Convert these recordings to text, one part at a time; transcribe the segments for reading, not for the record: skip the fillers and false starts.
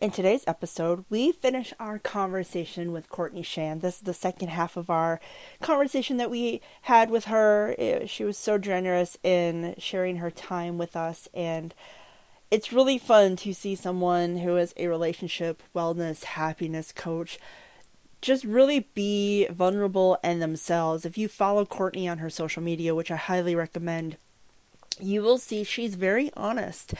In today's episode, we finish our conversation with Courtney Schand. This is the second half of our conversation that we had with her. She was so generous in sharing her time with us, and it's really fun to see someone who is a relationship, wellness, happiness coach just really be vulnerable and themselves. If you follow Courtney on her social media, which I highly recommend, you will see she's very honest.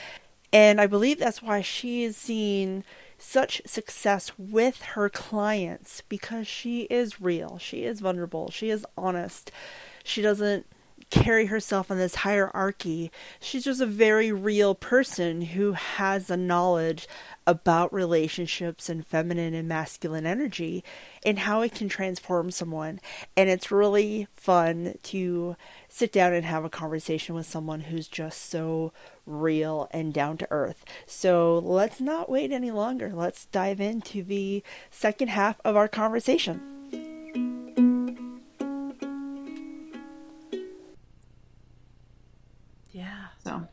And I believe that's why she is seeing such success with her clients, because she is real, she is vulnerable, she is honest. She doesn't carry herself in this hierarchy. She's just a very real person who has the knowledge about relationships and feminine and masculine energy and how it can transform someone. And it's really fun to sit down and have a conversation with someone who's just so real and down to earth. So let's not wait any longer. Let's dive into the second half of our conversation. Yeah. So.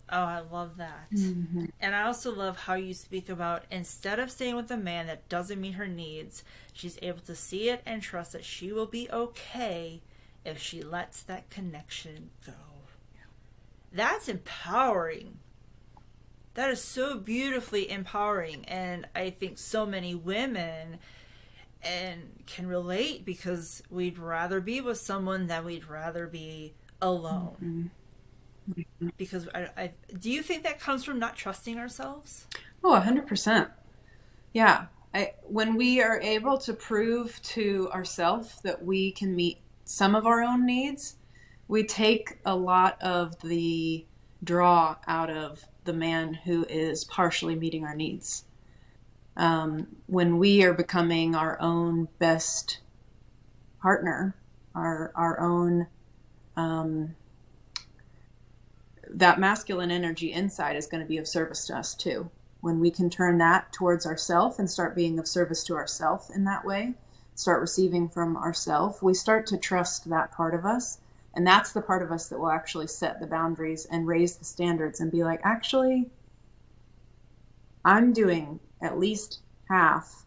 Oh, I love that. And I also love how you speak about, instead of staying with a man that doesn't meet her needs, she's able to see it and trust that she will be okay if she lets that connection go. That's empowering. That is so beautifully empowering. And I think so many women can relate, because we'd rather be with someone than we'd rather be alone. Because do you think that comes from not trusting ourselves? Oh, 100%. Yeah. When we are able to prove to ourselves that we can meet some of our own needs, we take a lot of the draw out of the man who is partially meeting our needs. When we are becoming our own best partner, our own, that masculine energy inside is going to be of service to us too. When we can turn that towards ourselves and start being of service to ourselves in that way, start receiving from ourselves, we start to trust that part of us. And that's the part of us that will actually set the boundaries and raise the standards and be like, actually, I'm doing at least half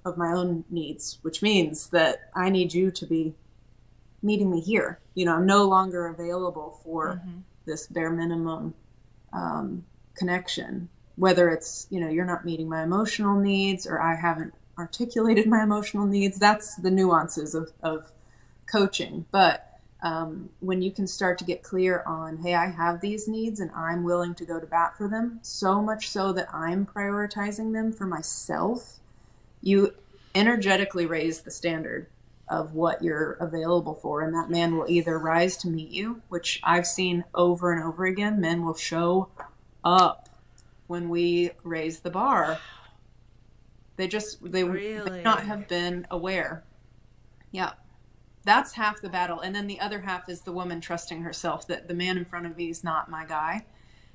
of my own needs, which means that I need you to be meeting me here. I'm no longer available for this bare minimum connection, whether it's, you're not meeting my emotional needs or I haven't articulated my emotional needs. That's the nuances of coaching. But when you can start to get clear on, hey, I have these needs and I'm willing to go to bat for them, so much so that I'm prioritizing them for myself, you energetically raise the standard of what you're available for. And that man will either rise to meet you, which I've seen over and over again. Men will show up when we raise the bar. They Really? may not have been aware. Yeah. That's half the battle. And then the other half is the woman trusting herself that the man in front of me is not my guy.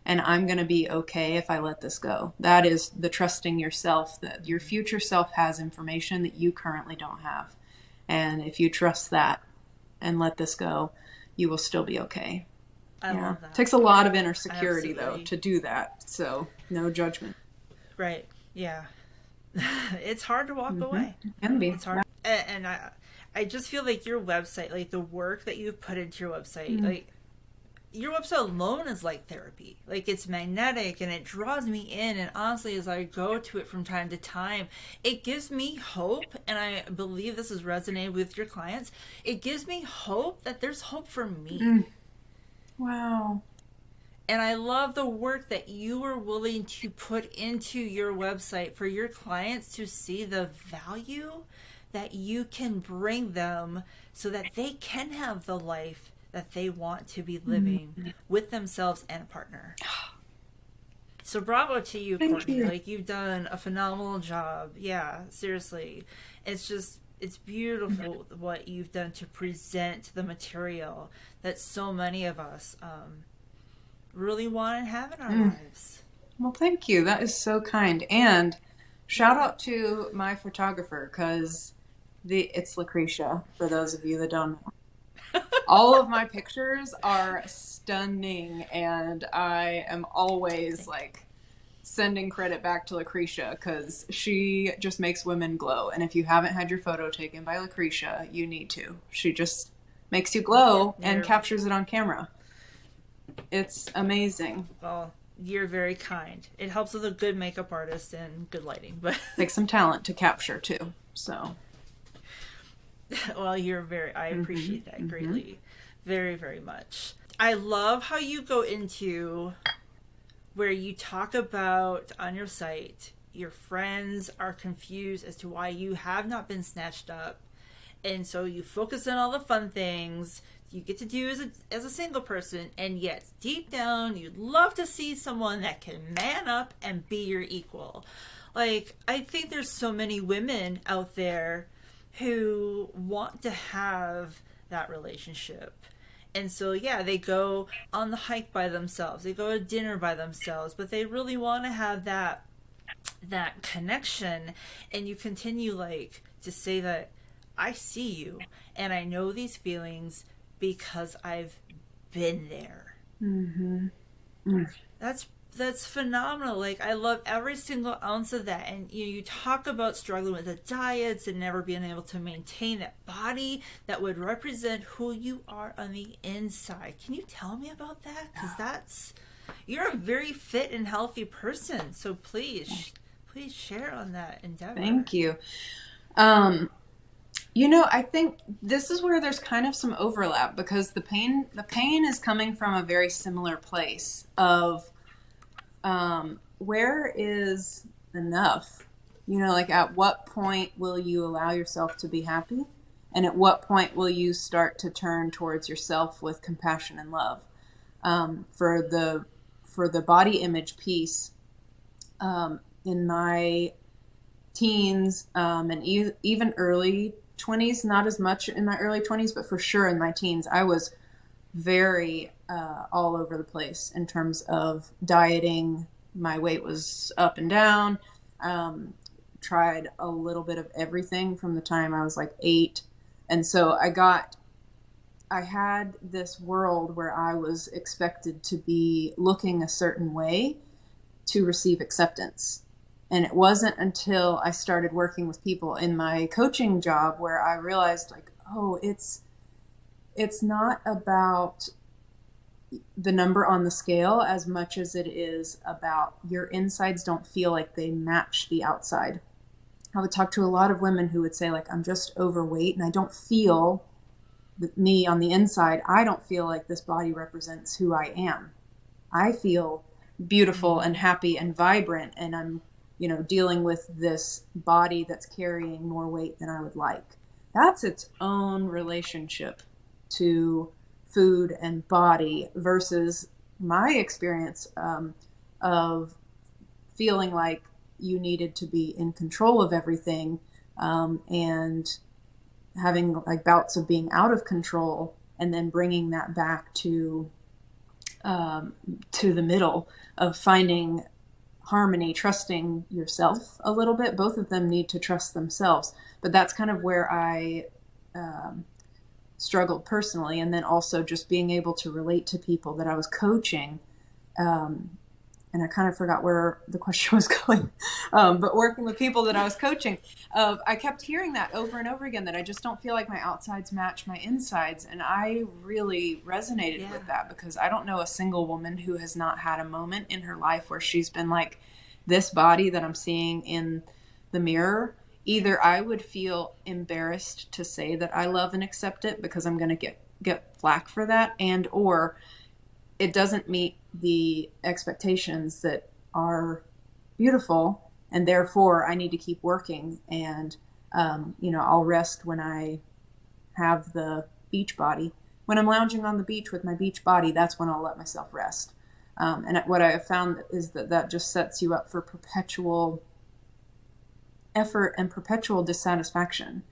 And I'm going to be okay if I let this go. That is the trusting yourself, that your future self has information that you currently don't have. And if you trust that and let this go, you will still be okay. I love that. It takes a lot of inner security, Absolutely. though, to do that. So no judgment. Right. Yeah. It's hard to walk away. It can be. It's hard. And I just feel like your website, like the work that you've put into your website, like your website alone is like therapy. Like, it's magnetic and it draws me in. And honestly, as I go to it from time to time, it gives me hope. And I believe this has resonated with your clients. It gives me hope that there's hope for me. Wow. And I love the work that you are willing to put into your website for your clients to see the value that you can bring them so that they can have the life that they want to be living with themselves and a partner. So bravo to you, Courtney. You. Like, you've done a phenomenal job. Yeah, seriously. It's beautiful what you've done to present the material that so many of us really want and have in our lives. Well, thank you. That is so kind. And shout out to my photographer, because it's Lucretia, for those of you that don't know. All of my pictures are stunning, and I am always like sending credit back to Lucretia because she just makes women glow. And if you haven't had your photo taken by Lucretia, you need to. She just makes you glow and captures it on camera. It's amazing. Well, you're very kind. It helps with a good makeup artist and good lighting, but takes some talent to capture too. So, well, I appreciate that greatly, very, very much. I love how you go into where you talk about on your site, your friends are confused as to why you have not been snatched up. And so you focus on all the fun things you get to do as a single person, and yet deep down you'd love to see someone that can man up and be your equal. Like, I think there's so many women out there who want to have that relationship. And so, yeah, they go on the hike by themselves, they go to dinner by themselves, but they really want to have that connection. And you continue, like, to say that I see you and I know these feelings because I've been there. That's phenomenal. Like, I love every single ounce of that. And you talk about struggling with the diets and never being able to maintain that body that would represent who you are on the inside. Can you tell me about that? Because you're a very fit and healthy person. So please share on that endeavor. Thank you. I think this is where there's kind of some overlap, because the pain is coming from a very similar place of where is enough? Like, at what point will you allow yourself to be happy? And at what point will you start to turn towards yourself with compassion and love? For the body image piece, in my teens, and even early 20s, not as much in my early 20s, but for sure in my teens, I was very all over the place in terms of dieting. My weight was up and down. Tried a little bit of everything from the time I was like 8. And so I had this world where I was expected to be looking a certain way to receive acceptance. And it wasn't until I started working with people in my coaching job where I realized, like, oh, it's not about the number on the scale as much as it is about your insides don't feel like they match the outside. I would talk to a lot of women who would say, like, I'm just overweight and I don't feel me on the inside. I don't feel like this body represents who I am. I feel beautiful and happy and vibrant, and I'm dealing with this body that's carrying more weight than I would like. That's its own relationship to food and body versus my experience of feeling like you needed to be in control of everything, and having like bouts of being out of control, and then bringing that back to the middle of finding harmony, trusting yourself a little bit. Both of them need to trust themselves, but that's kind of where I struggled personally. And then also just being able to relate to people that I was coaching. And I kind of forgot where the question was going, but working with people that I was coaching, I kept hearing that over and over again, that I just don't feel like my outsides match my insides. And I really resonated with that, because I don't know a single woman who has not had a moment in her life where she's been like, this body that I'm seeing in the mirror, either I would feel embarrassed to say that I love and accept it because I'm going to get flack for that, and or it doesn't meet the expectations that are beautiful, and therefore I need to keep working. And I'll rest when I have the beach body. When I'm lounging on the beach with my beach body, that's when I'll let myself rest. And what I have found is that just sets you up for perpetual effort and perpetual dissatisfaction.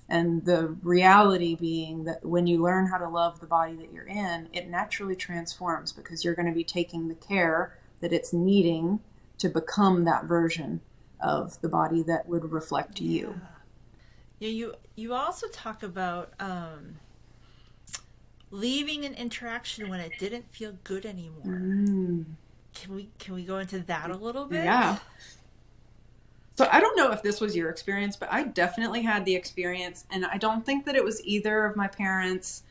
And the reality being that when you learn how to love the body that you're in, it naturally transforms, because you're going to be taking the care that it's needing to become that version of the body that would reflect you. Yeah, you also talk about leaving an interaction when it didn't feel good anymore. Can we go into that a little Yeah. bit? So I don't know if this was your experience, but I definitely had the experience, and I don't think that it was either of my parents.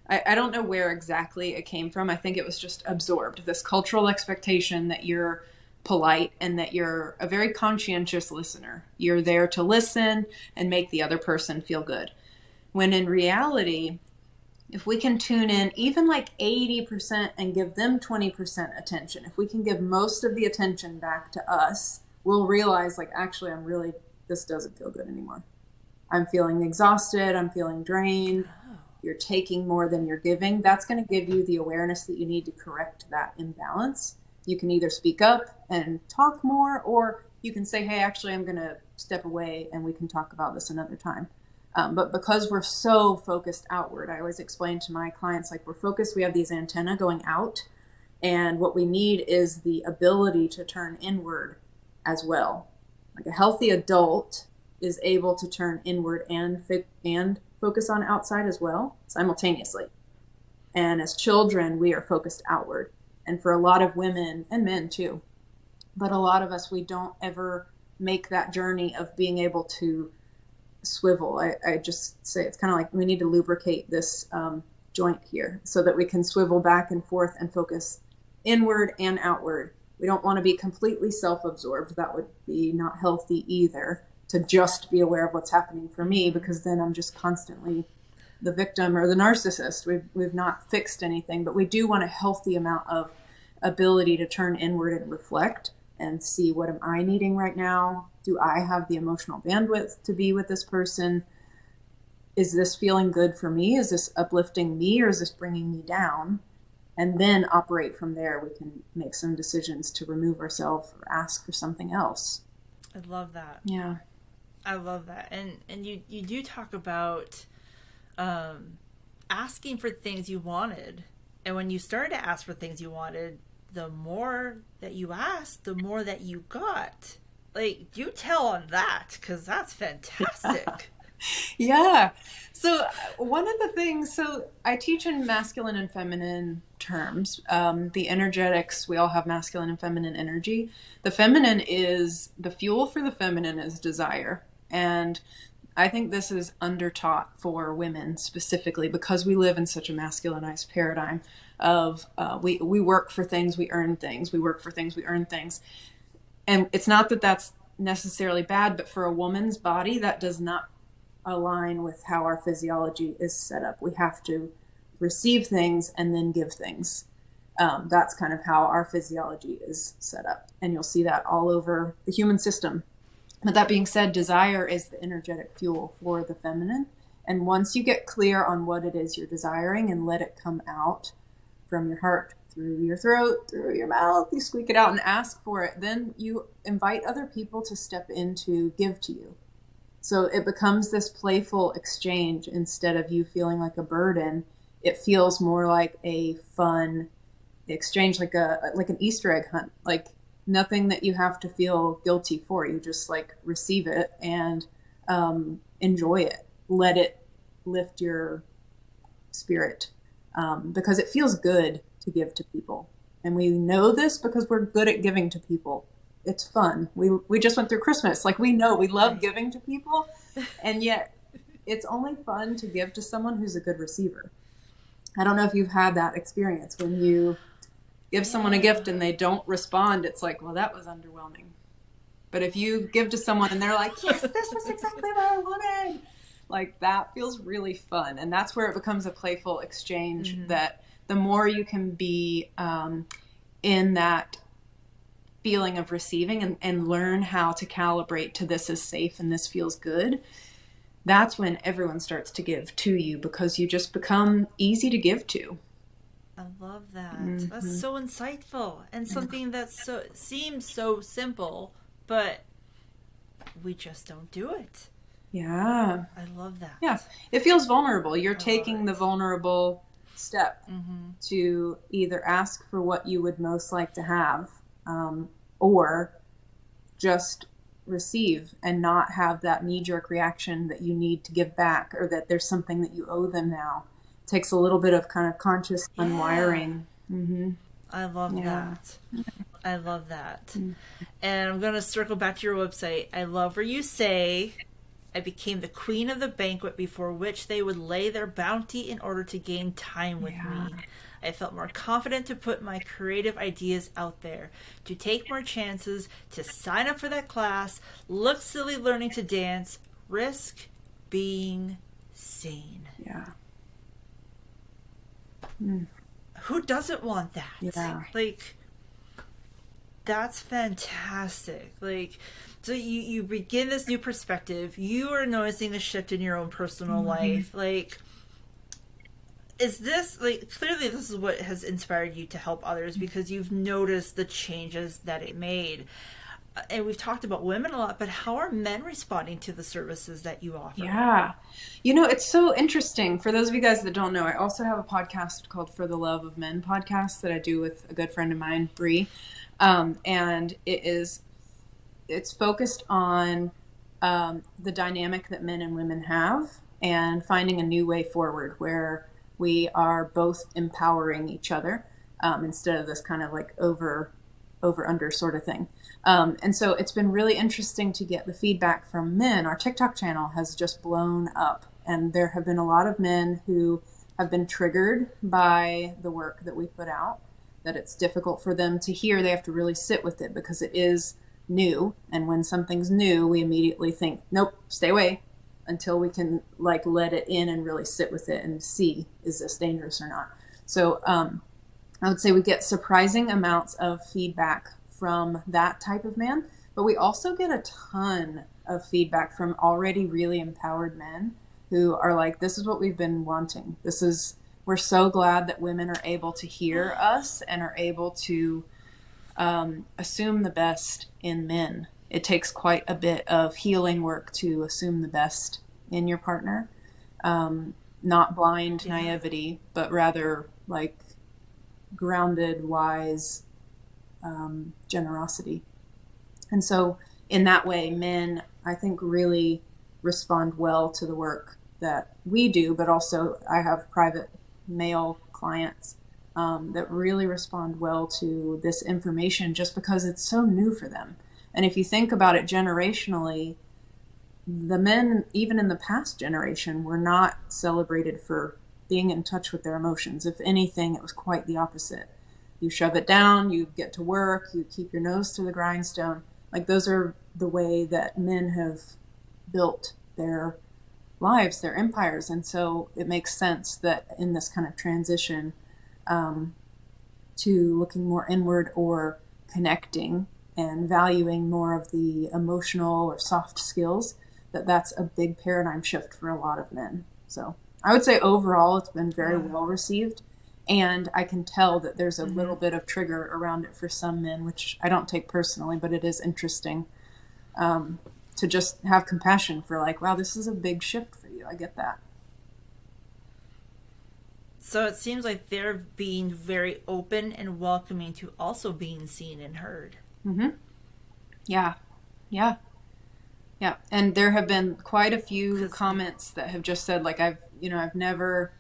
I don't know where exactly it came from. I think it was just absorbed, this cultural expectation that you're polite and that you're a very conscientious listener. You're there to listen and make the other person feel good. When in reality, if we can tune in even like 80% and give them 20% attention, if we can give most of the attention back to us, we'll realize, like, actually, this doesn't feel good anymore. I'm feeling exhausted. I'm feeling drained. Oh. You're taking more than you're giving. That's going to give you the awareness that you need to correct that imbalance. You can either speak up and talk more, or you can say, hey, actually, I'm going to step away and we can talk about this another time. But because we're so focused outward, I always explain to my clients, like, we're focused, we have these antennae going out, and what we need is the ability to turn inward as well. Like, a healthy adult is able to turn inward and focus on outside as well, simultaneously. And as children, we are focused outward. And for a lot of women, and men too, but a lot of us, we don't ever make that journey of being able to swivel. I just say it's kind of like we need to lubricate this joint here so that we can swivel back and forth and focus inward and outward. We don't want to be completely self-absorbed. That would be not healthy either, to just be aware of what's happening for me, because then I'm just constantly the victim or the narcissist. We've not fixed anything, but we do want a healthy amount of ability to turn inward and reflect and see, what am I needing right now? Do I have the emotional bandwidth to be with this person? Is this feeling good for me? Is this uplifting me, or is this bringing me down? And then operate from there. We can make some decisions to remove ourselves or ask for something else. I love that. Yeah. I love that. And you do talk about asking for things you wanted. And when you started to ask for things you wanted, the more that you asked, the more that you got. Like, you tell on that, because that's fantastic. Yeah. So one of the things, so I teach in masculine and feminine terms. The energetics, we all have masculine and feminine energy. The feminine is, the fuel for the feminine is desire. And I think this is undertaught for women specifically, because we live in such a masculinized paradigm of we work for things, we earn things. We work for things, we earn things. And it's not that that's necessarily bad, but for a woman's body, that does not align with how our physiology is set up. We have to receive things and then give things. That's kind of how our physiology is set up. And you'll see that all over the human system. But that being said, desire is the energetic fuel for the feminine. And once you get clear on what it is you're desiring and let it come out from your heart, through your throat, through your mouth, you squeak it out and ask for it, then you invite other people to step in to give to you. So it becomes this playful exchange. Instead of you feeling like a burden, it feels more like a fun exchange, like an Easter egg hunt, like nothing that you have to feel guilty for. You just, like, receive it and enjoy it. Let it lift your spirit, because it feels good to give to people. And we know this because we're good at giving to people. It's fun. We just went through Christmas. Like, we know we love giving to people, and yet it's only fun to give to someone who's a good receiver. I don't know if you've had that experience when you give someone a gift and they don't respond. It's like, well, that was underwhelming. But if you give to someone and they're like, yes, this was exactly what I wanted, like, that feels really fun. And that's where it becomes a playful exchange. Mm-hmm. That the more you can be in that feeling of receiving and learn how to calibrate to, this is safe and this feels good, that's when everyone starts to give to you, because you just become easy to give to. I love that. Mm-hmm. That's so insightful, and something that seems so simple, but we just don't do it. Yeah. I love that. Yeah. It feels vulnerable. You're taking the vulnerable step to either ask for what you would most like to have, or just receive and not have that knee-jerk reaction that you need to give back, or that there's something that you owe them now. It takes a little bit of kind of conscious unwiring. Mm-hmm. I love that. I love that. Mm. And I'm going to circle back to your website. I love where you say, I became the queen of the banquet before which they would lay their bounty in order to gain time with Yeah. me. I felt more confident to put my creative ideas out there, to take more chances, to sign up for that class, look silly learning to dance, risk being seen. Yeah. Mm. Who doesn't want that? Yeah. Like, that's fantastic. Like, so you begin this new perspective. You are noticing a shift in your own personal life. Like, is this, like, clearly this is what has inspired you to help others because you've noticed the changes that it made. And we've talked about women a lot, but how are men responding to the services that you offer? Yeah. You know, it's so interesting. For those of you guys that don't know, I also have a podcast called For the Love of Men podcast that I do with a good friend of mine, Bree. And it's focused on the dynamic that men and women have and finding a new way forward where we are both empowering each other instead of this kind of like over under sort of thing. And so it's been really interesting to get the feedback from men. Our TikTok channel has just blown up, and there have been a lot of men who have been triggered by the work that we put out, that it's difficult for them to hear. They have to really sit with it because it is new. And when something's new, we immediately think, nope, stay away until we can like let it in and really sit with it and see, is this dangerous or not? So I would say we get surprising amounts of feedback from that type of man, but we also get a ton of feedback from already really empowered men who are like, this is what we've been wanting. We're so glad that women are able to hear us and are able to assume the best in men. It takes quite a bit of healing work to assume the best in your partner. Not blind naivety, but rather like grounded, wise generosity. And so in that way, men, I think, really respond well to the work that we do, but also I have private male clients that really respond well to this information just because it's so new for them. And if you think about it generationally, the men, even in the past generation, were not celebrated for being in touch with their emotions. If anything, it was quite the opposite. You shove it down, you get to work, you keep your nose to the grindstone. Like those are the way that men have built their lives, their empires. And so it makes sense that in this kind of transition to looking more inward or connecting and valuing more of the emotional or soft skills, that's a big paradigm shift for a lot of men. So I would say overall it's been very well received. And I can tell that there's a little bit of trigger around it for some men, which I don't take personally, but it is interesting to just have compassion for like, wow, this is a big shift for you. I get that. So it seems like they're being very open and welcoming to also being seen and heard. Mm-hmm. Yeah. Yeah. Yeah. And there have been quite a few comments that have just said like, I've never,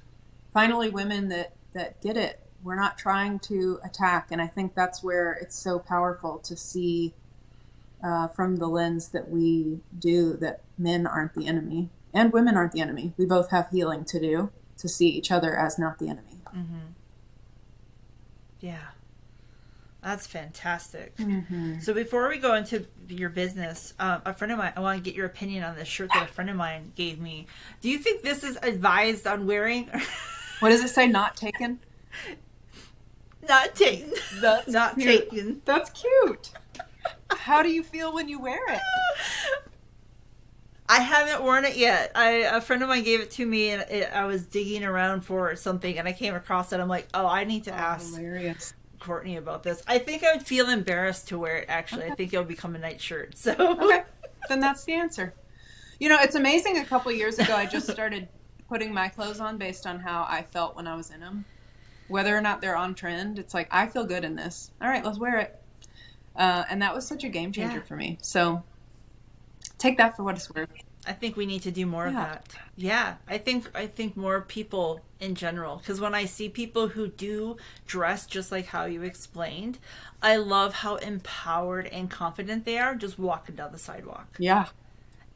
finally women that get it. We're not trying to attack. And I think that's where it's so powerful to see from the lens that we do, that men aren't the enemy and women aren't the enemy. We both have healing to do, to see each other as not the enemy. Mm-hmm. Yeah. That's fantastic. Mm-hmm. So before we go into your business, a friend of mine, I want to get your opinion on this shirt that a friend of mine gave me. Do you think this is advised on wearing? What does it say? Not taken? Not taken. That's not cute. taken. That's cute. How do you feel when you wear it? I haven't worn it yet. A friend of mine gave it to me, and I was digging around for something, and I came across it. I'm like, oh, I need to ask hilarious. Courtney about this. I think I would feel embarrassed to wear it, actually. Okay. I think it would become a night shirt. So okay, then that's the answer. You know, it's amazing. A couple of years ago, I just started putting my clothes on based on how I felt when I was in them. Whether or not they're on trend, it's like, I feel good in this. All right, let's wear it. And that was such a game changer for me. So take that for what it's worth. I think we need to do more of that. Yeah, I think more people in general, because when I see people who do dress just like how you explained, I love how empowered and confident they are just walking down the sidewalk. Yeah.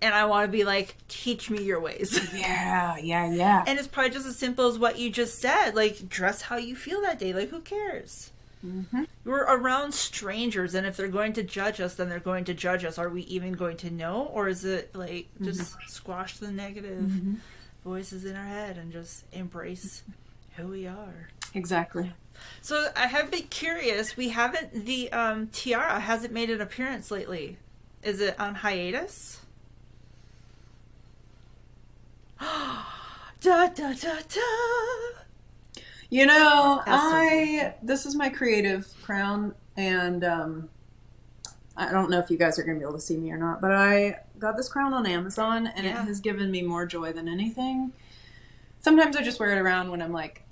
And I want to be like, teach me your ways. Yeah, yeah, yeah. And it's probably just as simple as what you just said. Like, dress how you feel that day. Like, who cares? Mm-hmm. We're around strangers, and if they're going to judge us, then they're going to judge us. Are we even going to know? Or is it, like, just squash the negative voices in our head and just embrace who we are? Exactly. So I have been curious. We haven't, the tiara hasn't made an appearance lately. Is it on hiatus? Da da da da. You know, That's this is my creative crown, and I don't know if you guys are going to be able to see me or not, but I got this crown on Amazon, and it has given me more joy than anything. Sometimes I just wear it around when I'm like,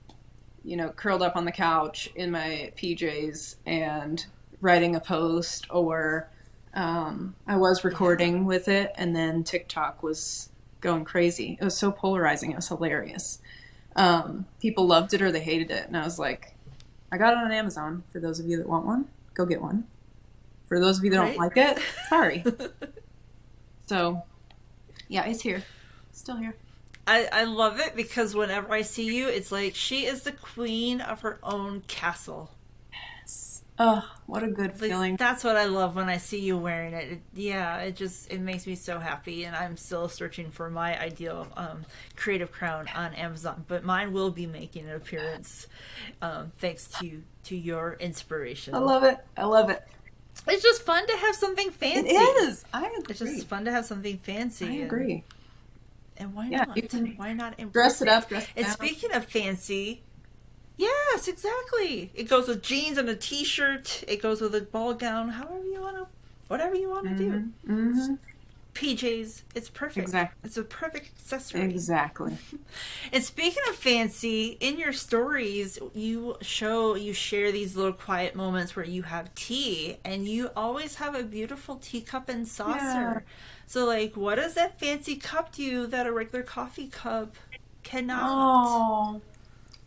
you know, curled up on the couch in my PJs and writing a post, or I was recording with it, and then TikTok was going crazy. It was so polarizing. It was hilarious. People loved it or they hated it. And I was like, I got it on Amazon. For those of you that want one, go get one. For those of you that don't like it, sorry. So, yeah, it's here. Still here. I love it because whenever I see you, it's like she is the queen of her own castle. Oh, what a good feeling. That's what I love when I see you wearing it. It makes me so happy, and I'm still searching for my ideal creative crown on Amazon, but mine will be making an appearance thanks to your inspiration. I love it. I love it. It's just fun to have something fancy. It is. I agree. It's just fun to have something fancy. I agree. And why not? You can why not dress it up, dress it And down. speaking of fancy, yes, exactly. It goes with jeans and a t-shirt. It goes with a ball gown. Whatever you want to do. Mm-hmm. PJs. It's perfect. Exactly. It's a perfect accessory. Exactly. And speaking of fancy, in your stories, you share these little quiet moments where you have tea, and you always have a beautiful teacup and saucer. Yeah. So, like, what does that fancy cup do that a regular coffee cup cannot?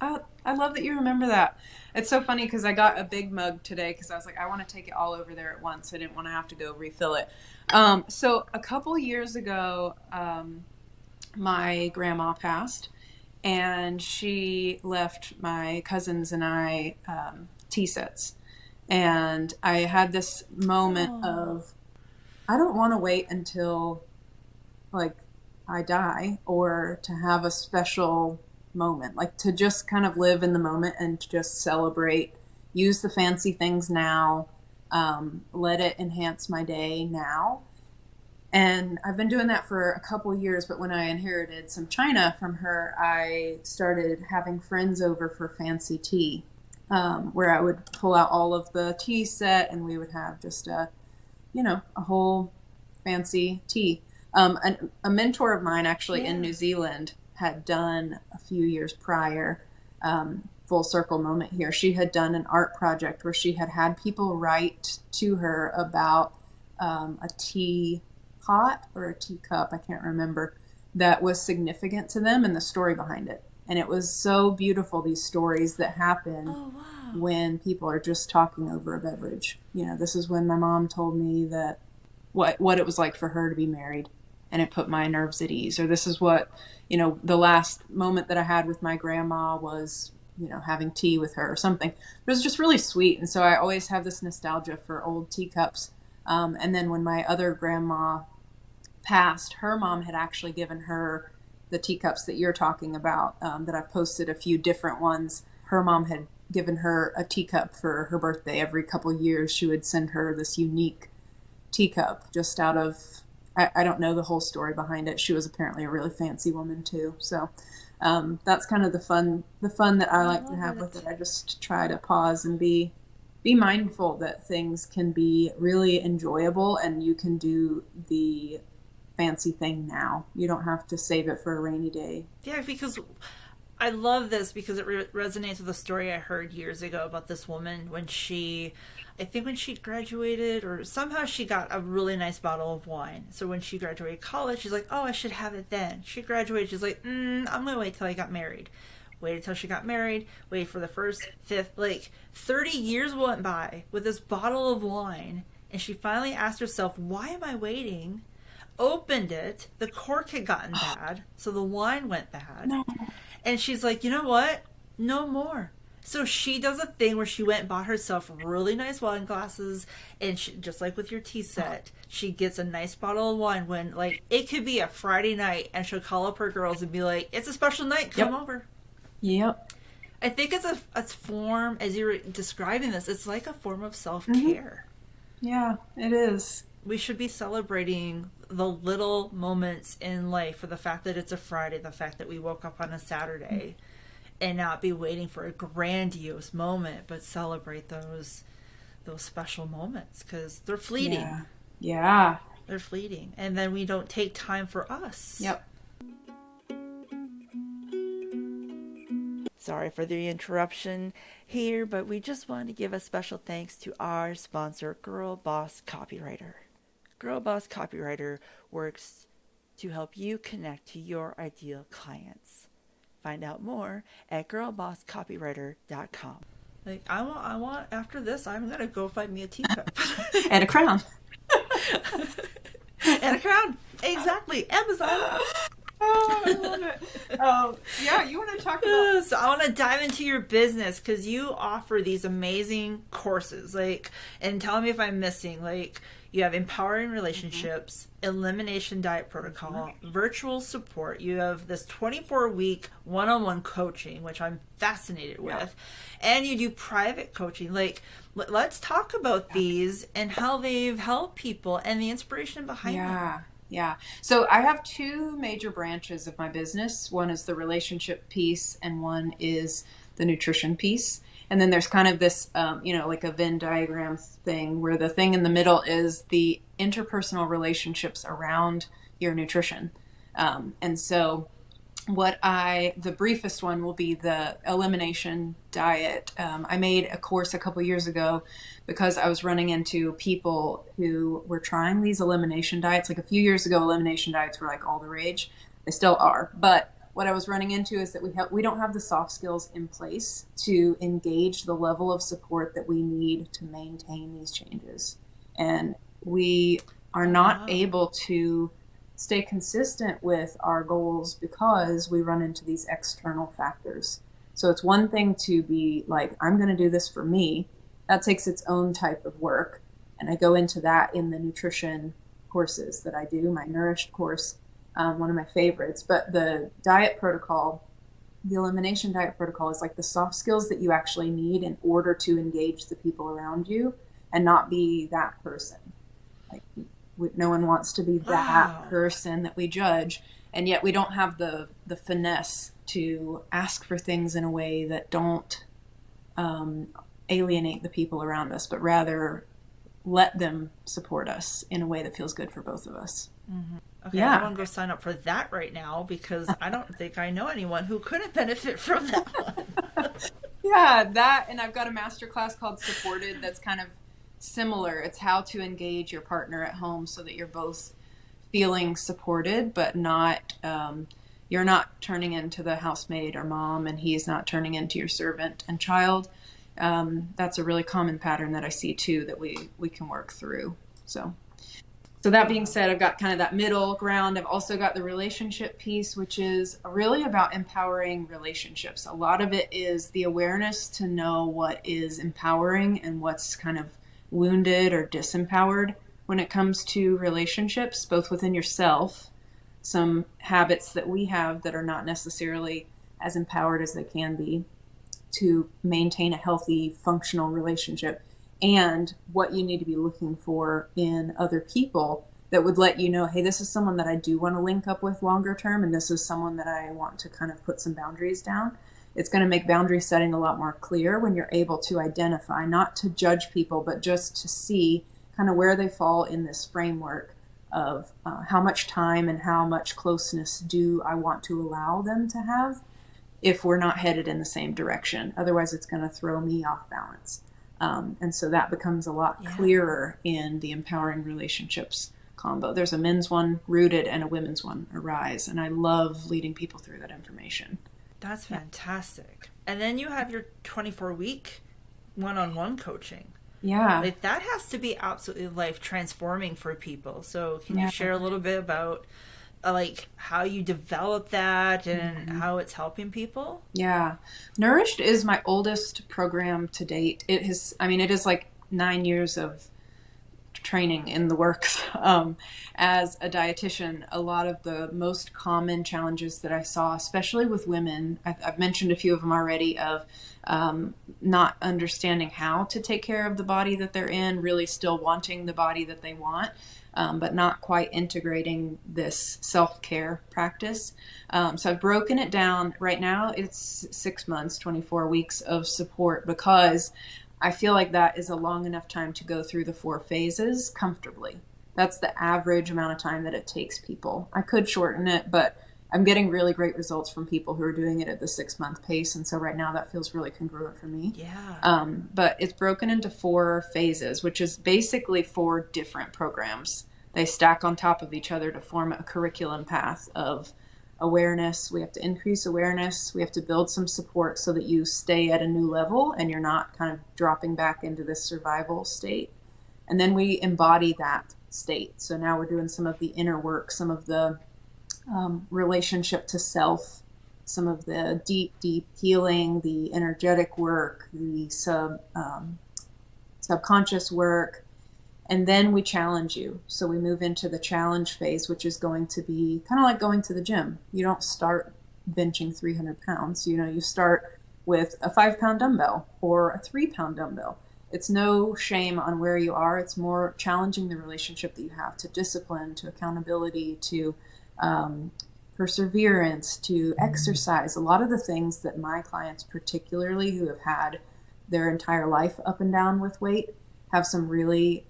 Oh, I love that you remember that. It's so funny because I got a big mug today because I was like, I want to take it all over there at once. I didn't want to have to go refill it. So a couple years ago, my grandma passed, and she left my cousins and I tea sets. And I had this moment of, I don't want to wait until like I die or to have a special moment, like to just kind of live in the moment and to just celebrate, use the fancy things now, let it enhance my day now. And I've been doing that for a couple years, but when I inherited some china from her, I started having friends over for fancy tea, where I would pull out all of the tea set and we would have just a whole fancy tea. A mentor of mine actually in New Zealand had done a few years prior, full circle moment here. She had done an art project where she had people write to her about a tea pot or a teacup, I can't remember, that was significant to them and the story behind it. And it was so beautiful, these stories that happen when people are just talking over a beverage. You know, this is when my mom told me that what it was like for her to be married, and it put my nerves at ease. Or this is what, the last moment that I had with my grandma was, having tea with her or something. It was just really sweet. And so I always have this nostalgia for old teacups. And then when my other grandma passed, her mom had actually given her the teacups that you're talking about, that I've posted a few different ones. Her mom had given her a teacup for her birthday. Every couple years she would send her this unique teacup just out of, I don't know the whole story behind it. She was apparently a really fancy woman too. So that's kind of the fun that I like to have with it. I just try to pause and be mindful that things can be really enjoyable and you can do the fancy thing now. You don't have to save it for a rainy day. Yeah, because I love this because it resonates with a story I heard years ago about this woman when she graduated, or somehow she got a really nice bottle of wine. So when she graduated college, she's like, oh, I should have it then. She graduated, she's like, I'm going to wait till I got married. waited till she got married, waited for the first, fifth, like 30 years went by with this bottle of wine. And she finally asked herself, why am I waiting? Opened it. The cork had gotten bad. So the wine went bad. No. And she's like, you know what? No more. So she does a thing where she went and bought herself really nice wine glasses, and she, just like with your tea set, she gets a nice bottle of wine when, like, it could be a Friday night, and she'll call up her girls and be like, it's a special night, come over. Yep. I think it's a form, as you were describing this, it's like a form of self-care. Yeah, it is. We should be celebrating the little moments in life, for the fact that it's a Friday, the fact that we woke up on a Saturday, and not be waiting for a grandiose moment, but celebrate those special moments, because they're fleeting. Yeah. They're fleeting. And then we don't take time for us. Yep. Sorry for the interruption here, but we just want to give a special thanks to our sponsor, Girl Boss Copywriter. Girl Boss Copywriter works to help you connect to your ideal clients. Find out more at girlbosscopywriter.com. Like, I want after this, I'm gonna go find me a teacup and a crown. And a crown, exactly. Amazon. Oh, I love it. Yeah, you want to talk about? So I want to dive into your business, because you offer these amazing courses. Like, and tell me if I'm missing. Like, you have empowering relationships, elimination diet protocol, virtual support. You have this 24-week one-on-one coaching, which I'm fascinated with, and you do private coaching. Like, let's talk about these and how they've helped people and the inspiration behind them. Yeah. So I have two major branches of my business. One is the relationship piece, and one is the nutrition piece. And then there's kind of this, like a Venn diagram thing, where the thing in the middle is the interpersonal relationships around your nutrition. And so the briefest one will be the elimination diet. I made a course a couple years ago because I was running into people who were trying these elimination diets. Like a few years ago, elimination diets were like all the rage. They still are. But what I was running into is that we don't have the soft skills in place to engage the level of support that we need to maintain these changes. And we are not able to stay consistent with our goals because we run into these external factors. So it's one thing to be like, I'm going to do this for me. That takes its own type of work. And I go into that in the nutrition courses that I do, my Nourished course, one of my favorites. But the diet protocol, the elimination diet protocol, is like the soft skills that you actually need in order to engage the people around you and not be that person. Like, no one wants to be that person that we judge, and yet we don't have the finesse to ask for things in a way that don't alienate the people around us, but rather let them support us in a way that feels good for both of us. Mm-hmm. Okay, I want to go sign up for that right now, because I don't think I know anyone who couldn't benefit from that one. Yeah, that, and I've got a masterclass called Supported that's kind of similar. It's how to engage your partner at home so that you're both feeling supported, but not you're not turning into the housemaid or mom, and he's not turning into your servant and child. That's a really common pattern that I see too, that we can work through. So that being said, I've got kind of that middle ground. I've also got the relationship piece, which is really about empowering relationships. A lot of it is the awareness to know what is empowering and what's kind of wounded or disempowered when it comes to relationships, both within yourself, some habits that we have that are not necessarily as empowered as they can be to maintain a healthy, functional relationship, and what you need to be looking for in other people that would let you know, hey, this is someone that I do want to link up with longer term, and this is someone that I want to kind of put some boundaries down. It's going to make boundary setting a lot more clear when you're able to identify, not to judge people, but just to see kind of where they fall in this framework of how much time and how much closeness do I want to allow them to have if we're not headed in the same direction. Otherwise, it's going to throw me off balance. And so that becomes a lot clearer in the empowering relationships combo. There's a men's one, Rooted, and a women's one, Arise. And I love leading people through that information. That's fantastic. And then you have your 24-week one-on-one coaching. Yeah. Like that has to be absolutely life transforming for people. So can you Yeah. share a little bit about like how you develop that and how it's helping people? Yeah. Nourished is my oldest program to date. It is like 9 years of training in the works. As a dietitian, a lot of the most common challenges that I saw, especially with women, I've mentioned a few of them already, of not understanding how to take care of the body that they're in, really still wanting the body that they want, but not quite integrating this self-care practice. So I've broken it down. Right now, it's 6 months, 24 weeks of support, because I feel like that is a long enough time to go through the 4 phases comfortably. That's the average amount of time that it takes people. I could shorten it, but I'm getting really great results from people who are doing it at the 6-month pace. And so right now that feels really congruent for me. Yeah. But it's broken into 4 phases, which is basically 4 different programs. They stack on top of each other to form a curriculum path of awareness. We have to increase awareness. We have to build some support so that you stay at a new level and you're not kind of dropping back into this survival state. And then we embody that state. So now we're doing some of the inner work, some of the relationship to self, some of the deep healing, the energetic work, the subconscious work. And then we challenge you. So we move into the challenge phase, which is going to be kind of like going to the gym. You don't start benching 300 pounds. You start with a 5-pound dumbbell or a 3-pound dumbbell. It's no shame on where you are. It's more challenging the relationship that you have to discipline, to accountability, to perseverance, to exercise. A lot of the things that my clients, particularly who have had their entire life up and down with weight, have some really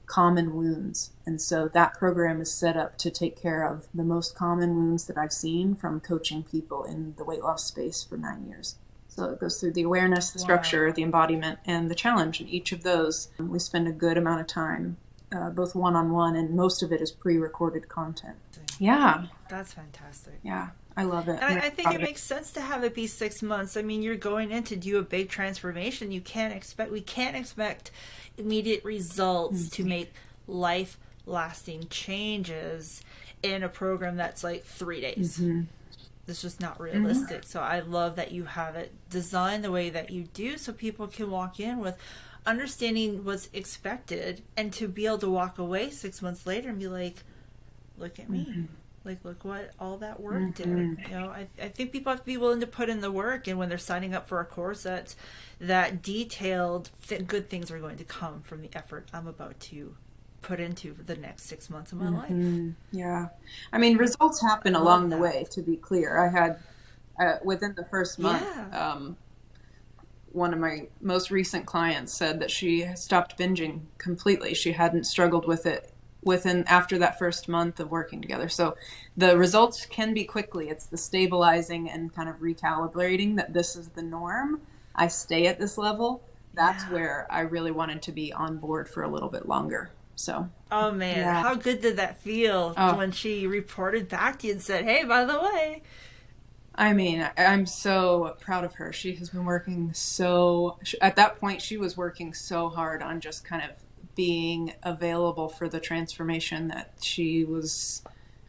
common wounds. And so that program is set up to take care of the most common wounds that I've seen from coaching people in the weight loss space for 9 years. So it goes through the awareness, the structure, the embodiment, and the challenge. And each of those, we spend a good amount of time, both one-on-one, and most of it is pre-recorded content. Yeah. That's fantastic. Yeah. I love it. And I think it makes sense to have it be 6 months. I mean, you're going in to do a big transformation. We can't expect immediate results to make life-lasting changes in a program that's like 3 days. It's just not realistic. So I love that you have it designed the way that you do, so people can walk in with understanding what's expected and to be able to walk away 6 months later and be like, look at me. Like, look what all that work did. I think people have to be willing to put in the work, and when they're signing up for a course that detailed, good things are going to come from the effort I'm about to put into the next 6 months of my life. Yeah. I mean, results happen along the way, to be clear. I had, within the first month, one of my most recent clients said that she stopped binging completely. She hadn't struggled with it after that first month of working together. So the results can be quickly. It's the stabilizing and kind of recalibrating that this is the norm. I stay at this level. That's where I really wanted to be on board for a little bit longer. So. Oh man, how good did that feel when she reported back to you and said, hey, by the way. I mean, I'm so proud of her. She has been working at that point, she was working so hard on just kind of being available for the transformation that she was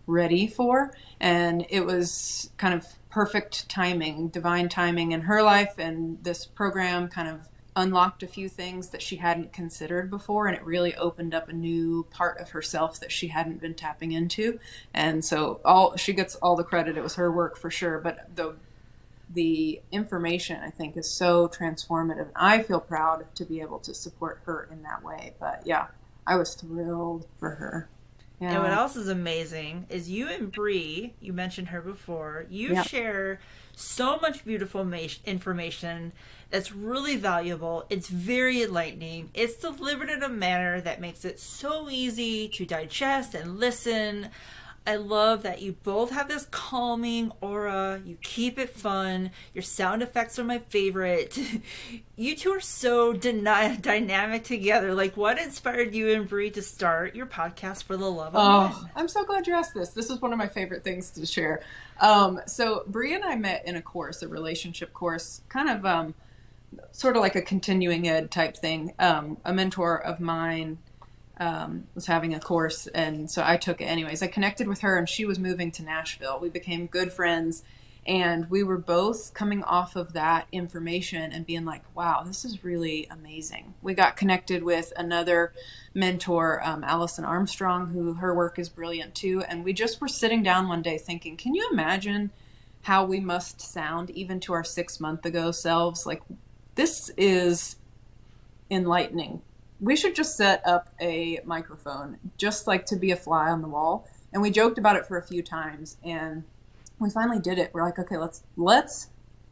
ready for. And it was kind of perfect timing, divine timing in her life. And this program kind of unlocked a few things that she hadn't considered before. And it really opened up a new part of herself that she hadn't been tapping into. And so she gets all the credit. It was her work for sure. But the information, I think, is so transformative. I feel proud to be able to support her in that way. But yeah, I was thrilled for her. Yeah. And what else is amazing is you and Bree, you mentioned her before, you share so much beautiful information that's really valuable. It's very enlightening. It's delivered in a manner that makes it so easy to digest and listen. I love that you both have this calming aura. You keep it fun. Your sound effects are my favorite. You two are so dynamic together. Like, what inspired you and Bree to start your podcast For the Love of Men? I'm so glad you asked this. This is one of my favorite things to share. So Bree and I met in a course, a relationship course, kind of sort of like a continuing ed type thing. A mentor of mine was having a course, and so I took it anyways. I connected with her, and she was moving to Nashville. We became good friends, and we were both coming off of that information and being like, wow, this is really amazing. We got connected with another mentor, Allison Armstrong, who her work is brilliant too. And we just were sitting down one day thinking, can you imagine how we must sound even to our 6 month ago selves? Like, this is enlightening. We should just set up a microphone, just like to be a fly on the wall. And we joked about it for a few times, and we finally did it. We're like, okay, let's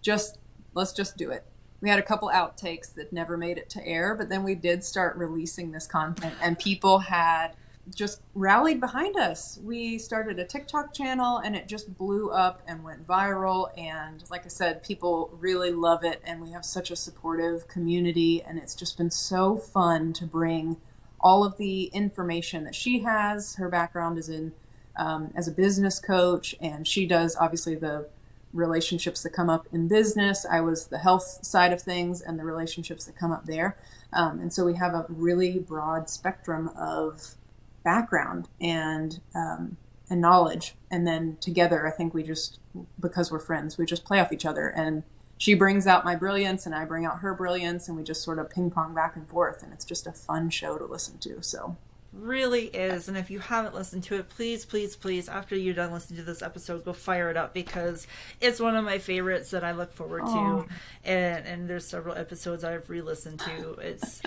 just do it. We had a couple outtakes that never made it to air, but then we did start releasing this content, and people had just rallied behind us. We started a TikTok channel, and it just blew up and went viral. And like I said, people really love it, and we have such a supportive community, and it's just been so fun to bring all of the information that she has. Her background is in as a business coach, and she does obviously the relationships that come up in business. I was the health side of things and the relationships that come up there. And so we have a really broad spectrum of background and knowledge. And then together, I think we just, because we're friends, we just play off each other. And she brings out my brilliance and I bring out her brilliance, and we just sort of ping pong back and forth. And it's just a fun show to listen to. So Really is. And if you haven't listened to it, please, please, please, after you're done listening to this episode, go fire it up, because it's one of my favorites that I look forward to. And there's several episodes I've re-listened to. It's,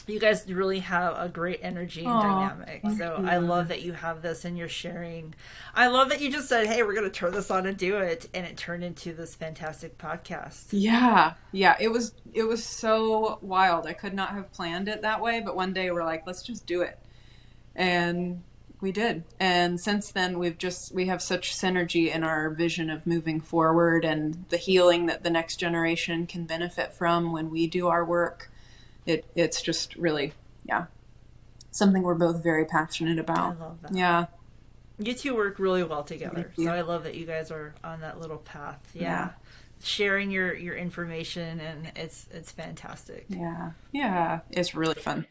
you guys really have a great energy and dynamic. So I love that you have this and you're sharing. I love that you just said, hey, we're going to turn this on and do it. And it turned into this fantastic podcast. Yeah. It was so wild. I could not have planned it that way. But one day we're like, let's just do it. And we did. And since then, we have such synergy in our vision of moving forward and the healing that the next generation can benefit from when we do our work. It's just really, something we're both very passionate about. I love that. Yeah. You two work really well together. So I love that you guys are on that little path. Yeah. Sharing your information, and it's fantastic. Yeah. It's really fun.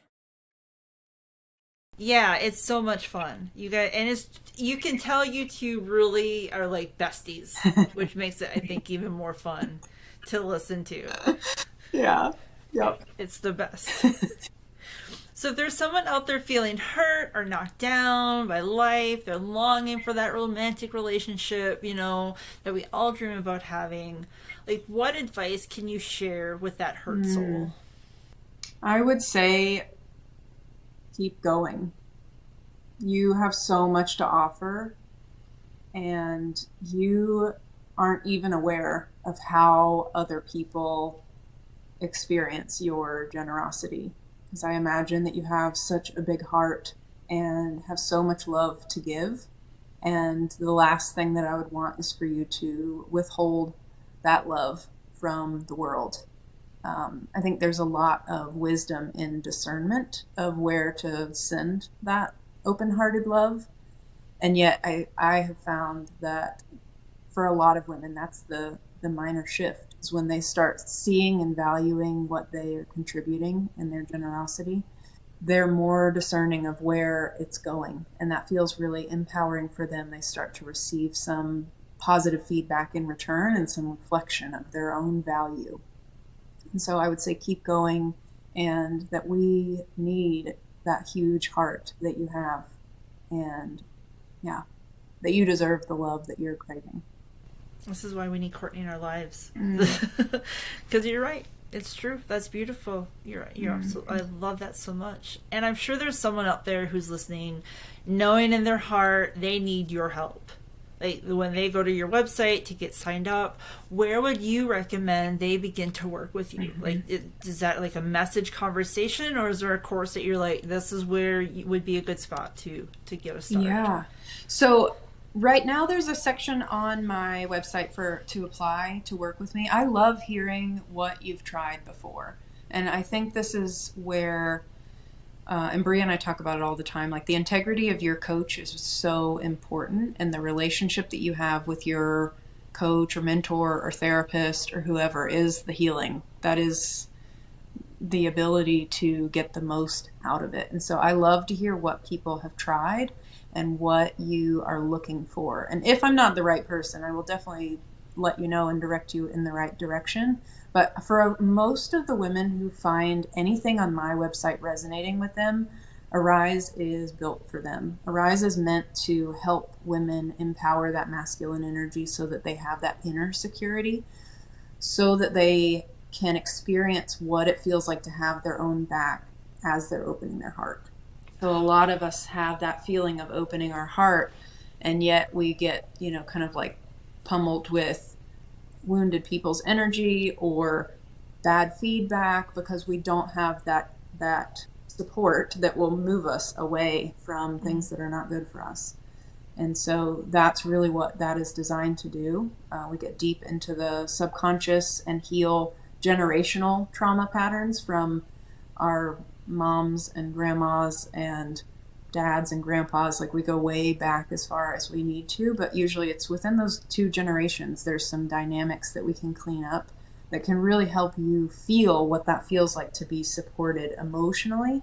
Yeah, it's so much fun. You guys, and you can tell you two really are like besties, which makes it, I think, even more fun to listen to. Yeah. Yep. It's the best. So if there's someone out there feeling hurt or knocked down by life, they're longing for that romantic relationship, that we all dream about having, like, what advice can you share with that hurt soul? I would say keep going. You have so much to offer, and you aren't even aware of how other people experience your generosity. Because I imagine that you have such a big heart and have so much love to give. And the last thing that I would want is for you to withhold that love from the world. I think there's a lot of wisdom in discernment of where to send that open-hearted love. And yet I have found that for a lot of women, that's the minor shift, is when they start seeing and valuing what they are contributing in their generosity. They're more discerning of where it's going, and that feels really empowering for them. They start to receive some positive feedback in return and some reflection of their own value. And so I would say keep going, and that we need that huge heart that you have, and that you deserve the love that you're craving. This is why we need Courtney in our lives. Because you're right. It's true. That's beautiful. You're I love that so much. And I'm sure there's someone out there who's listening, knowing in their heart they need your help. like when they go to your website to get signed up, where would you recommend they begin to work with you? Mm-hmm. Like, is that like a message conversation, or is there a course that you're like, this is where you would be a good spot to get a start? Yeah. So right now there's a section on my website for to apply to work with me. I love hearing what you've tried before. And I think this is where and Bria and I talk about it all the time. Like the integrity of your coach is so important, and the relationship that you have with your coach or mentor or therapist or whoever is the healing. That is the ability to get the most out of it. And so I love to hear what people have tried and what you are looking for. And if I'm not the right person, I will definitely let you know and direct you in the right direction. But for most of the women who find anything on my website resonating with them, Arise is built for them. Arise is meant to help women empower that masculine energy so that they have that inner security, so that they can experience what it feels like to have their own back as they're opening their heart. So a lot of us have that feeling of opening our heart, and yet we get, kind of like pummeled with wounded people's energy or bad feedback because we don't have that support that will move us away from things that are not good for us. And so that's really what that is designed to do. We get deep into the subconscious and heal generational trauma patterns from our moms and grandmas and dads and grandpas. Like we go way back as far as we need to, but usually it's within those two generations. There's some dynamics that we can clean up that can really help you feel what that feels like to be supported emotionally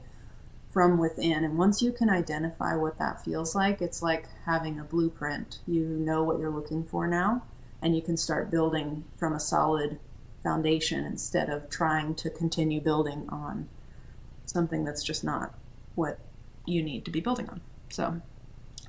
from within. And once you can identify what that feels like, it's like having a blueprint. You know what you're looking for now, and you can start building from a solid foundation instead of trying to continue building on something that's just not what you need to be building on. So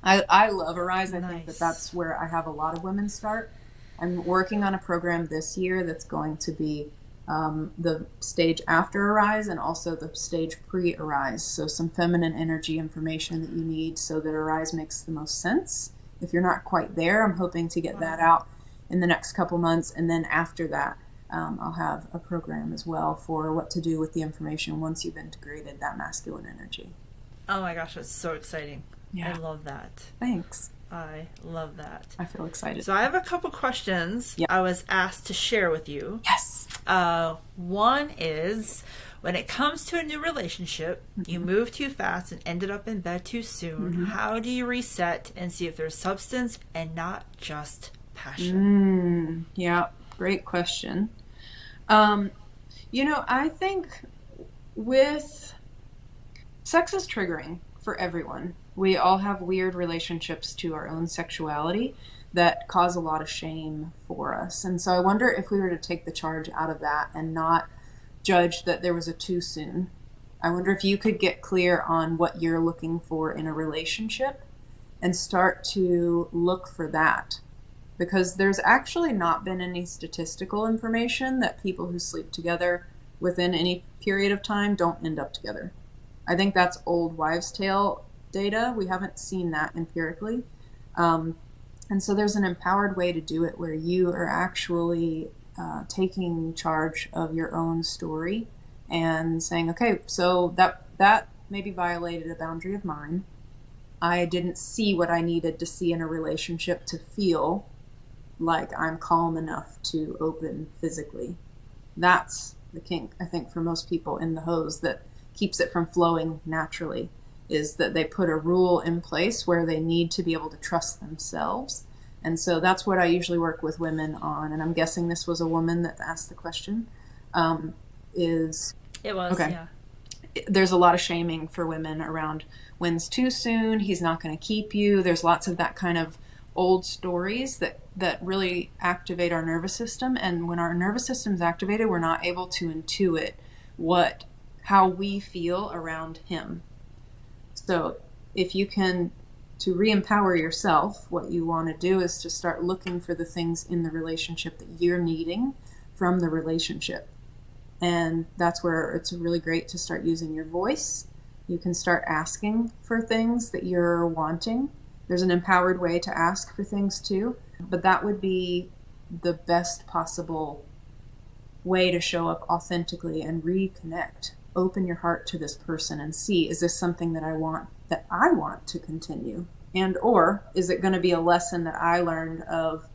I love Arise. I think that that's where I have a lot of women start. I'm working on a program this year that's going to be the stage after Arise and also the stage pre-Arise. So some feminine energy information that you need so that Arise makes the most sense. If you're not quite there, I'm hoping to get that out in the next couple months. And then after that, I'll have a program as well for what to do with the information once you've integrated that masculine energy. Oh my gosh, that's so exciting. Yeah. I love that. Thanks. I love that. I feel excited. So I have a couple questions I was asked to share with you. Yes. One is, when it comes to a new relationship, you moved too fast and ended up in bed too soon. How do you reset and see if there's substance and not just passion? Yeah, great question. I think with sex is triggering for everyone. We all have weird relationships to our own sexuality that cause a lot of shame for us. And so I wonder if we were to take the charge out of that and not judge that there was a too soon. I wonder if you could get clear on what you're looking for in a relationship and start to look for that. Because there's actually not been any statistical information that people who sleep together within any period of time don't end up together. I think that's old wives' tale data. We haven't seen that empirically. And so there's an empowered way to do it where you are actually taking charge of your own story and saying, okay, so that maybe violated a boundary of mine. I didn't see what I needed to see in a relationship to feel like I'm calm enough to open physically. That's the kink, I think, for most people in the hose that keeps it from flowing naturally, is that they put a rule in place where they need to be able to trust themselves. And so that's what I usually work with women on. And I'm guessing this was a woman that asked the question. It was, okay. Yeah. There's a lot of shaming for women around when's too soon, he's not going to keep you. There's lots of that kind of old stories that really activate our nervous system. And when our nervous system's activated, we're not able to intuit how we feel around him. So if you can, to re-empower yourself, what you want to do is to start looking for the things in the relationship that you're needing from the relationship. And that's where it's really great to start using your voice. You can start asking for things that you're wanting There's an empowered way to ask for things too, but that would be the best possible way to show up authentically and reconnect. Open your heart to this person and see, is this something that I want to continue? And or is it going to be a lesson that I learned of,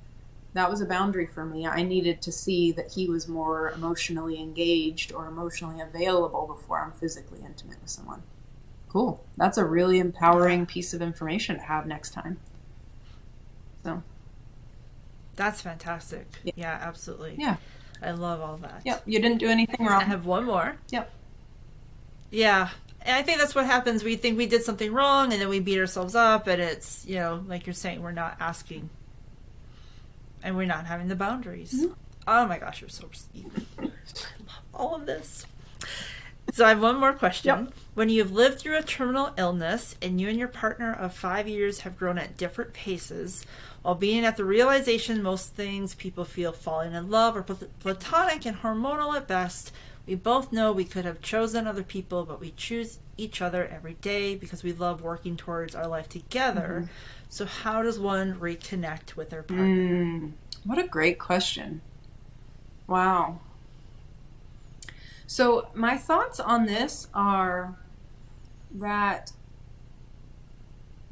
that was a boundary for me. I needed to see that he was more emotionally engaged or emotionally available before I'm physically intimate with someone. Cool. That's a really empowering piece of information to have next time. So that's fantastic. Yeah, absolutely. Yeah. I love all that. Yep. You didn't do anything wrong. I have one more. Yep. Yeah. And I think that's what happens. We think we did something wrong and then we beat ourselves up, and it's, like you're saying, we're not asking and we're not having the boundaries. Mm-hmm. Oh my gosh, you're so sweet. I love all of this. So I have one more question. Yep. When you've lived through a terminal illness and you and your partner of 5 years have grown at different paces, while being at the realization most things people feel falling in love or platonic and hormonal at best, we both know we could have chosen other people, but we choose each other every day because we love working towards our life together. Mm-hmm. So how does one reconnect with their partner? What a great question. Wow. So my thoughts on this are that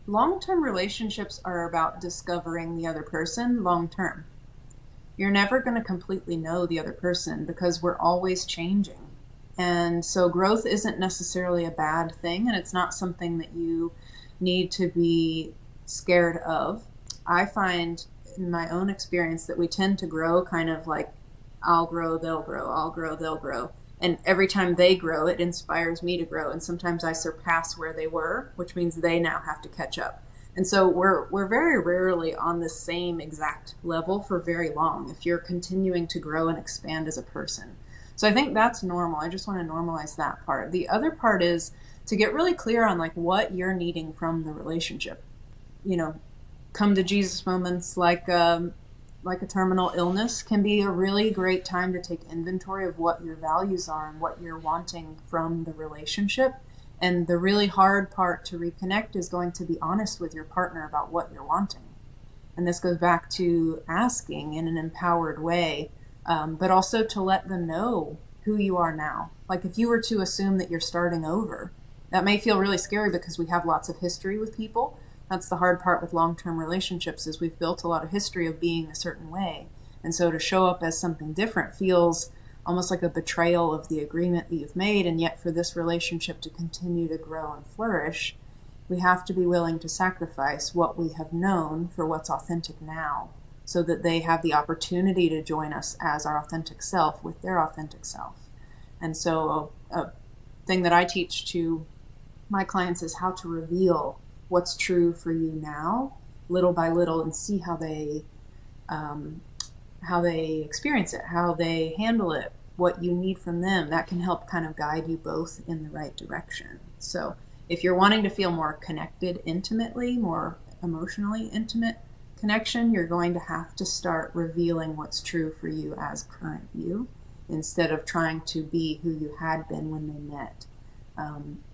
long-term relationships are about discovering the other person long-term. You're never going to completely know the other person because we're always changing. And so growth isn't necessarily a bad thing, and it's not something that you need to be scared of. I find in my own experience that we tend to grow kind of like, I'll grow, they'll grow, I'll grow, they'll grow. And every time they grow, it inspires me to grow. And sometimes I surpass where they were, which means they now have to catch up. And so we're very rarely on the same exact level for very long if you're continuing to grow and expand as a person. So I think that's normal. I just want to normalize that part. The other part is to get really clear on like what you're needing from the relationship. Come to Jesus moments like a terminal illness can be a really great time to take inventory of what your values are and what you're wanting from the relationship. And the really hard part to reconnect is going to be honest with your partner about what you're wanting. And this goes back to asking in an empowered way, but also to let them know who you are now. Like if you were to assume that you're starting over, that may feel really scary because we have lots of history with people. That's the hard part with long-term relationships is we've built a lot of history of being a certain way. And so to show up as something different feels almost like a betrayal of the agreement that you've made. And yet for this relationship to continue to grow and flourish, we have to be willing to sacrifice what we have known for what's authentic now so that they have the opportunity to join us as our authentic self with their authentic self. And so a thing that I teach to my clients is how to reveal what's true for you now, little by little, and see how they experience it, how they handle it, what you need from them. That can help kind of guide you both in the right direction. So if you're wanting to feel more connected intimately, more emotionally intimate connection, you're going to have to start revealing what's true for you as current you instead of trying to be who you had been when they met.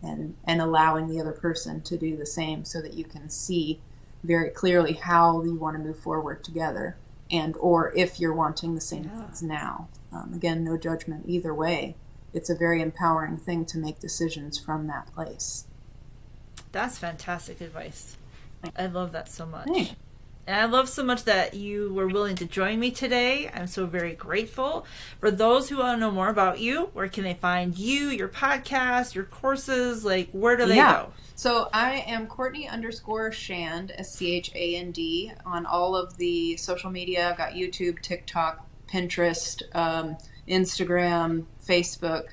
And allowing the other person to do the same so that you can see very clearly how you want to move forward together and or if you're wanting the same things now. Again, no judgment either way. It's a very empowering thing to make decisions from that place. That's fantastic advice. I love that so much. Thanks. And I love so much that you were willing to join me today. I'm so very grateful. For those who want to know more about you, where can they find you, your podcast, your courses? Like, where do they go? So I am Courtney _Schand, SCHAND, on all of the social media. I've got YouTube, TikTok, Pinterest, Instagram, Facebook.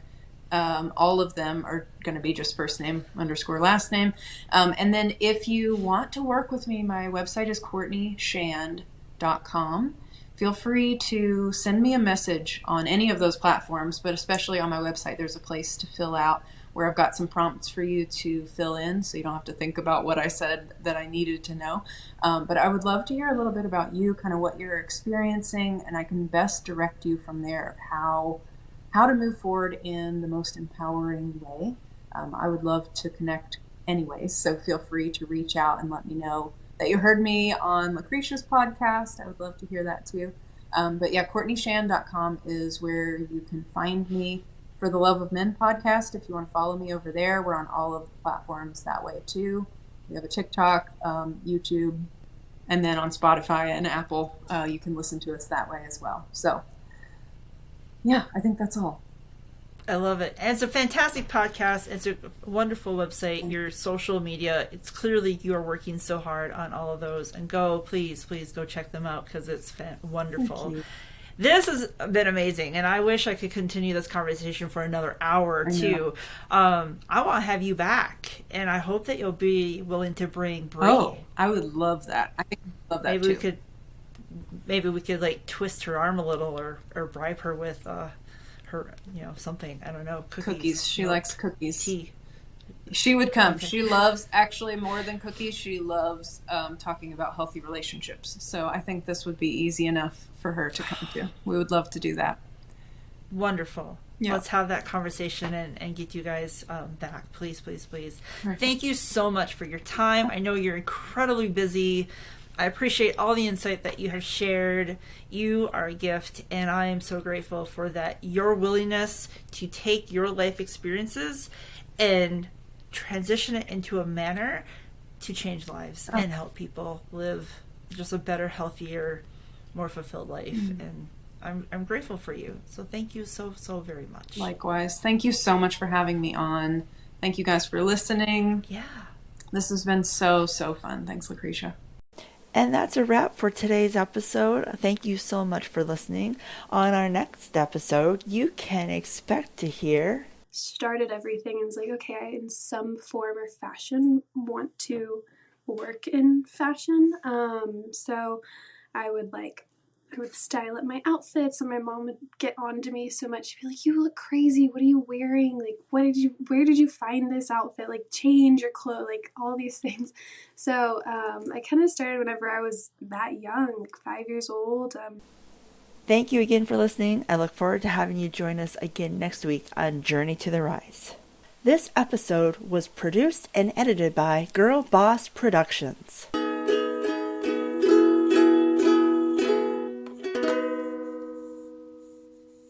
All of them are going to be just first name _ last name. And then if you want to work with me, my website is CourtneySchand.com. Feel free to send me a message on any of those platforms, but especially on my website, there's a place to fill out where I've got some prompts for you to fill in so you don't have to think about what I said that I needed to know. But I would love to hear a little bit about you, kind of what you're experiencing, and I can best direct you from there of how to move forward in the most empowering way. I would love to connect anyways, so feel free to reach out and let me know that you heard me on Lucretia's podcast. I would love to hear that too. But yeah, CourtneySchand.com is where you can find me for the Love of Men podcast. If you want to follow me over there, we're on all of the platforms that way too. We have a TikTok, YouTube, and then on Spotify and Apple, you can listen to us that way as well. So yeah, I think that's all. I love it. And it's a fantastic podcast. It's a wonderful website. Your social media, it's clearly you are working so hard on all of those. And please go check them out because it's wonderful. This has been amazing, and I wish I could continue this conversation for another hour or two. I want to have you back, and I hope that you'll be willing to bring Brie. Oh, I would love that. I think I'd love that too. Maybe we could like twist her arm a little, or bribe her with her, something. I don't know, cookies. She likes cookies. Tea. She would come. Okay. She loves, actually more than cookies, she loves talking about healthy relationships. So I think this would be easy enough for her to come to. We would love to do that. Wonderful. Yeah. Let's have that conversation and get you guys back. Please. Right. Thank you so much for your time. I know you're incredibly busy. I appreciate all the insight that you have shared. You are a gift, and I am so grateful for that. Your willingness to take your life experiences and transition it into a manner to change lives and help people live just a better, healthier, more fulfilled life. And I'm grateful for you. So thank you so very much. Likewise. Thank you so much for having me on. Thank you guys for listening. Yeah. This has been so fun. Thanks, Lucretia. And that's a wrap for today's episode. Thank you so much for listening. On our next episode, you can expect to hear... Started everything and was like, okay, I in some form or fashion want to work in fashion. So I would style up my outfits, and my mom would get on to me so much. She'd be like, you look crazy. What are you wearing? Like, where did you find this outfit? Like, change your clothes, like all these things. So I kind of started whenever I was that young, like 5 years old. Thank you again for listening. I look forward to having you join us again next week on Journey to the Rise. This episode was produced and edited by Girl Boss Productions.